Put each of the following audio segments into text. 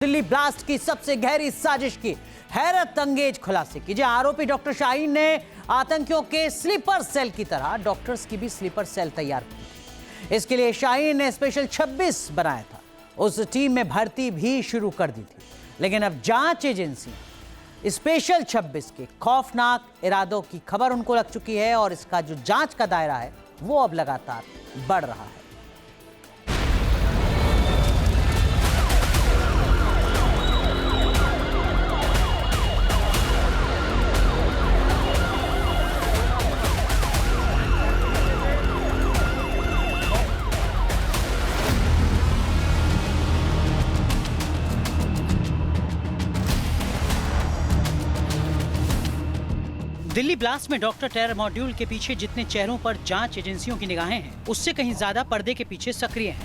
Delhi blast की सबसे गहरी साजिश की हैरत अंगेज खुलासे कीजिए। आरोपी डॉक्टर शाहीन ने आतंकियों के स्लीपर सेल की तरह डॉक्टर्स की भी स्लीपर सेल तैयार की। इसके लिए शाहीन ने स्पेशल 26 बनाया था। उस टीम में भर्ती भी शुरू कर दी थी, लेकिन अब जांच एजेंसी स्पेशल 26 के खौफनाक इरादों की खबर उनको लग चुकी है और इसका जो जांच का दायरा है वो अब लगातार बढ़ रहा है। दिल्ली ब्लास्ट में डॉक्टर टेरर मॉड्यूल के पीछे जितने चेहरों पर जांच एजेंसियों की निगाहें हैं, उससे कहीं ज्यादा पर्दे के पीछे सक्रिय हैं।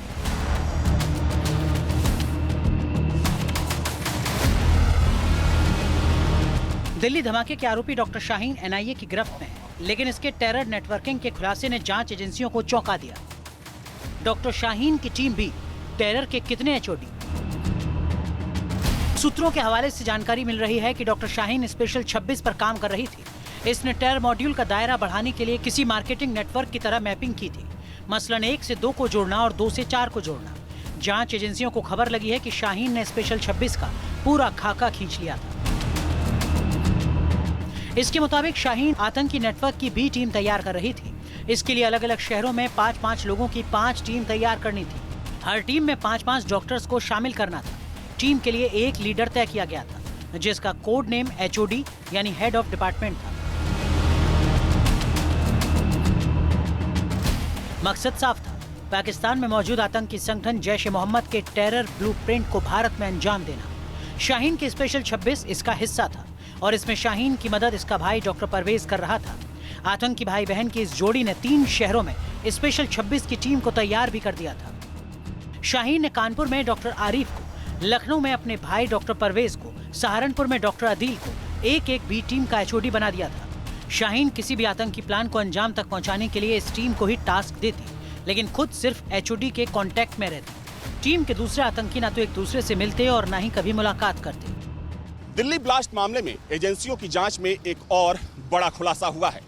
दिल्ली धमाके के आरोपी डॉक्टर शाहीन एनआईए की गिरफ्त में है, लेकिन इसके टेरर नेटवर्किंग के खुलासे ने जांच एजेंसियों को चौंका दिया। डॉक्टर शाहीन की टीम भी टेरर के कितने एचओडी? सूत्रों के हवाले से जानकारी मिल रही है कि डॉक्टर शाहीन स्पेशल 26 पर काम कर रही थी। इसने टेरर मॉड्यूल का दायरा बढ़ाने के लिए किसी मार्केटिंग नेटवर्क की तरह मैपिंग की थी, मसलन 1 से 2 को जोड़ना और 2 से 4 को जोड़ना। जांच एजेंसियों को खबर लगी है कि शाहीन ने स्पेशल 26 का पूरा खाका खींच लिया था। इसके मुताबिक शाहीन आतंकी नेटवर्क की बी टीम तैयार कर रही थी। इसके लिए अलग अलग शहरों में 5-5 लोगों की 5 टीम तैयार करनी थी। हर टीम में 5-5 डॉक्टर्स को शामिल करना था। टीम के लिए एक लीडर तय किया गया था, जिसका कोड नेम एचओडी यानी हेड ऑफ डिपार्टमेंट था। मकसद साफ था, पाकिस्तान में मौजूद आतंकी संगठन जैश-ए-मोहम्मद के टेरर ब्लूप्रिंट को भारत में अंजाम देना। शाहीन के स्पेशल 26 इसका हिस्सा था और इसमें शाहीन की मदद इसका भाई डॉक्टर परवेज कर रहा था। आतंकी भाई बहन की इस जोड़ी ने 3 शहरों में स्पेशल 26 की टीम को तैयार भी कर दिया था। शाहीन ने कानपुर में डॉक्टर आरिफ को, लखनऊ में अपने भाई डॉक्टर परवेज को, सहारनपुर में डॉक्टर अदील को एक बी टीम का एचओडी बना दिया था। शाहीन किसी भी आतंकी प्लान को अंजाम तक पहुंचाने के लिए इस टीम को ही टास्क देती, लेकिन खुद सिर्फ एचओडी के कांटेक्ट में रहती। टीम के दूसरे आतंकी ना तो एक दूसरे से मिलते और ना ही कभी मुलाकात करते। दिल्ली ब्लास्ट मामले में एजेंसियों की जांच में एक और बड़ा खुलासा हुआ है।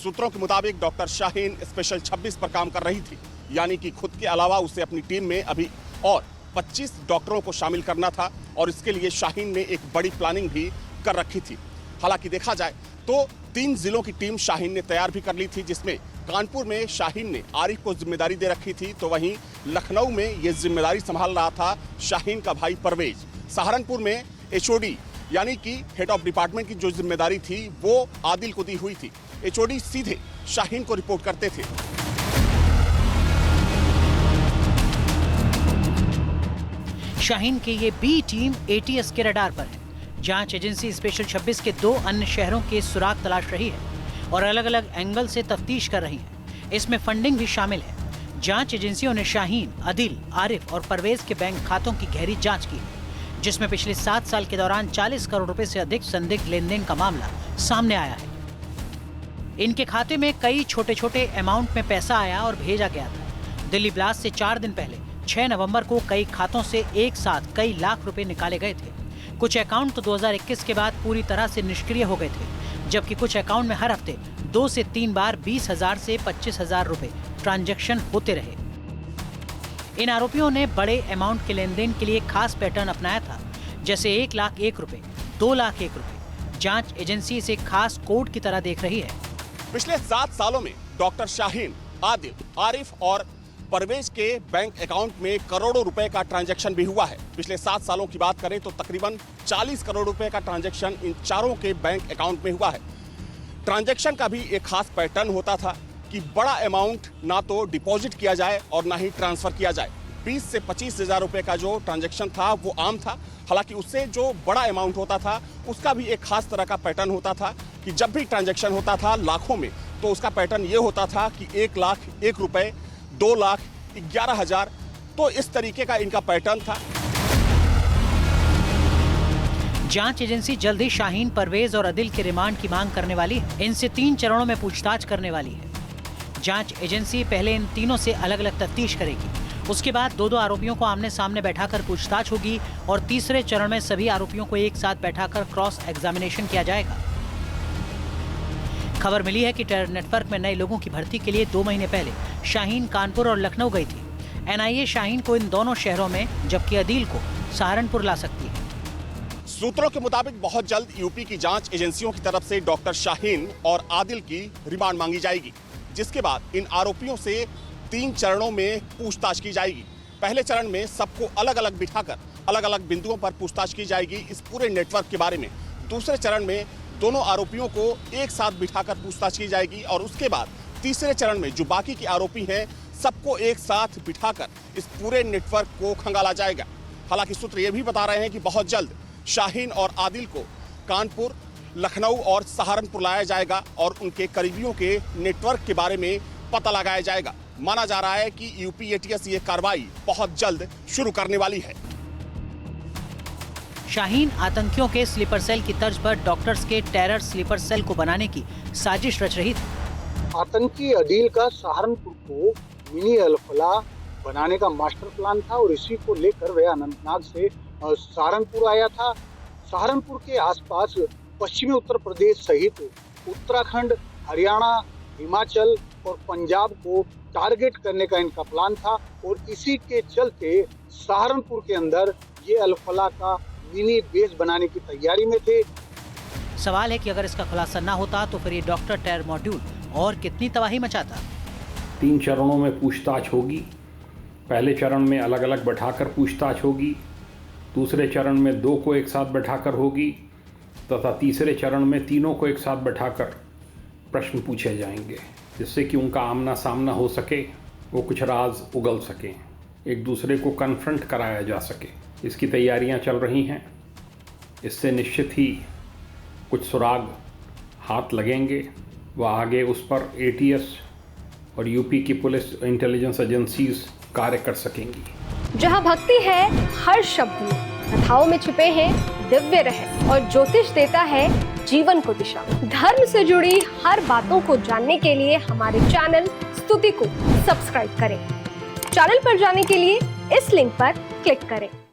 सूत्रों के मुताबिक डॉक्टर शाहीन स्पेशल 26 पर काम कर रही थी, यानी कि खुद के अलावा उसे अपनी टीम में अभी और 25 डॉक्टरों को शामिल करना था और इसके लिए शाहीन ने एक बड़ी प्लानिंग भी कर रखी थी। हालांकि देखा जाए तो 3 जिलों की टीम शाहीन ने तैयार भी कर ली थी, जिसमें कानपुर में शाहीन ने आरिफ को जिम्मेदारी दे रखी थी, तो वहीं लखनऊ में ये जिम्मेदारी संभाल रहा था शाहीन का भाई परवेज। सहारनपुर में एचओडी यानी कि हेड ऑफ डिपार्टमेंट की जो जिम्मेदारी थी वो आदिल को दी हुई थी। एचओडी सीधे शाहीन को रिपोर्ट करते थे। शाहीन की ये बी टीम एटीएस के रडार पर है। जांच एजेंसी स्पेशल 26 के 2 अन्य शहरों के सुराग तलाश रही है और अलग अलग एंगल से तफ्तीश कर रही है। इसमें फंडिंग भी शामिल है। जांच एजेंसियों ने शाहीन, अदिल, आरिफ और परवेज के बैंक खातों की गहरी जांच की है, जिसमें पिछले 7 साल के दौरान 40 करोड़ रुपए से अधिक संदिग्ध लेनदेन का मामला सामने आया है। इनके खाते में कई छोटे छोटे अमाउंट में पैसा आया और भेजा गया था। दिल्ली ब्लास्ट से 4 दिन पहले 6 नवंबर को कई खातों से एक साथ कई लाख रुपए निकाले गए थे। कुछ अकाउंट तो 2021 के बाद पूरी तरह से निष्क्रिय हो गए थे, जबकि कुछ अकाउंट में हर हफ्ते 2 से 3 बार 20,000 से 25,000 रुपए ट्रांजैक्शन होते रहे। इन आरोपियों ने बड़े अमाउंट के लेनदेन के लिए खास पैटर्न अपनाया था, जैसे 1 लाख 1 रुपए, 2 लाख 1 रुपए। जांच एजेंसी इसे खास कोड की तरह देख रही है। पिछले 7 सालों में डॉक्टर शाहीन, आदिल, आरिफ और परवेज के बैंक अकाउंट में करोड़ों रुपए का ट्रांजैक्शन भी हुआ है। पिछले 7 सालों की बात करें तो तकरीबन 40 करोड़ रुपए का ट्रांजैक्शन इन चारों के बैंक अकाउंट में हुआ है। ट्रांजैक्शन का भी एक खास पैटर्न होता था कि बड़ा अमाउंट ना तो डिपॉजिट किया जाए और ना ही ट्रांसफर किया जाए। 20 से 25,000 रुपए का जो ट्रांजैक्शन था वो आम था। हालांकि उससे जो बड़ा अमाउंट होता था उसका भी एक खास तरह का पैटर्न होता था कि जब भी ट्रांजैक्शन होता था लाखों में, तो उसका पैटर्न ये होता था कि 1 लाख 1 रुपए, 2 लाख 11,000, तो इस तरीके का इनका पैटर्न था। जांच एजेंसी जल्द ही शाहीन, परवेज और अदिल के रिमांड की मांग करने वाली है। इनसे 3 चरणों में पूछताछ करने वाली है। जांच एजेंसी पहले इन तीनों से अलग अलग तफ्तीश करेगी उसके बाद दो आरोपियों को आमने सामने बैठाकर पूछताछ होगी और तीसरे चरण में सभी आरोपियों को एक साथ बैठाकर क्रॉस एग्जामिनेशन किया जाएगा। खबर मिली है कि टेरर नेटवर्क में नए लोगों की भर्ती के लिए 2 महीने पहले शाहीन कानपुर और लखनऊ गई थी। एनआईए शाहीन को इन दोनों शहरों में जबकि आदिल को सहारनपुर ला सकती है। सूत्रों के मुताबिक बहुत जल्द यूपी की जांच एजेंसियों की तरफ से डॉक्टर शाहीन और आदिल की रिमांड मांगी जाएगी, जिसके बाद इन आरोपियों से 3 चरणों में पूछताछ की जाएगी। पहले चरण में सबको अलग अलग बिठाकर अलग अलग बिंदुओं पर पूछताछ की जाएगी इस पूरे नेटवर्क के बारे में। दूसरे चरण में दोनों आरोपियों को एक साथ बिठाकर पूछताछ की जाएगी और उसके बाद तीसरे चरण में जो बाकी के आरोपी हैं सबको एक साथ बिठाकर इस पूरे नेटवर्क को खंगाला जाएगा। हालांकि सूत्र ये भी बता रहे हैं कि बहुत जल्द शाहीन और आदिल को कानपुर, लखनऊ और सहारनपुर लाया जाएगा और उनके करीबियों के नेटवर्क के बारे में पता लगाया जाएगा। माना जा रहा है कि यूपी एटीएस ये कार्रवाई बहुत जल्द शुरू करने वाली है। शाहीन आतंकियों के स्लीपर सेल की तर्ज पर डॉक्टर्स के टेरर स्लीपर सेल को बनाने की साजिश रच रही थी। आतंकी आदिल का सहारनपुर को मिनी अलफला बनाने का मास्टर प्लान था और इसी को लेकर वह अनंतनाग से सहारनपुर आया था। सहारनपुर के आसपास पश्चिमी उत्तर प्रदेश सहित उत्तराखंड, हरियाणा, हिमाचल और पंजाब को टारगेट करने का इनका प्लान था और इसी के चलते सहारनपुर के अंदर ये अलफला का मिनी बेस बनाने की तैयारी में थे। सवाल है कि अगर इसका खुलासा ना होता तो फिर ये डॉक्टर टेरर मॉड्यूल और कितनी तबाही मचाता। 3 चरणों में पूछताछ होगी। पहले चरण में अलग अलग बैठाकर पूछताछ होगी, दूसरे चरण में 2 को एक साथ बैठाकर होगी तथा तीसरे चरण में तीनों को एक साथ बैठाकर प्रश्न पूछे जाएंगे, जिससे कि उनका आमना सामना हो सके, वो कुछ राज उगल सकें, एक दूसरे को कन्फ्रंट कराया जा सके। इसकी तैयारियां चल रही हैं। इससे निश्चित ही कुछ सुराग हाथ लगेंगे, वह आगे उस पर एटीएस और यूपी की पुलिस इंटेलिजेंस एजेंसीज कार्य कर सकेंगी। जहां भक्ति है हर शब्द में, कथाओं में छुपे हैं दिव्य रहस्य और ज्योतिष देता है जीवन को दिशा। धर्म से जुड़ी हर बातों को जानने के लिए हमारे चैनल स्तुति को सब्सक्राइब करें। चैनल पर जाने के लिए इस लिंक पर क्लिक करें।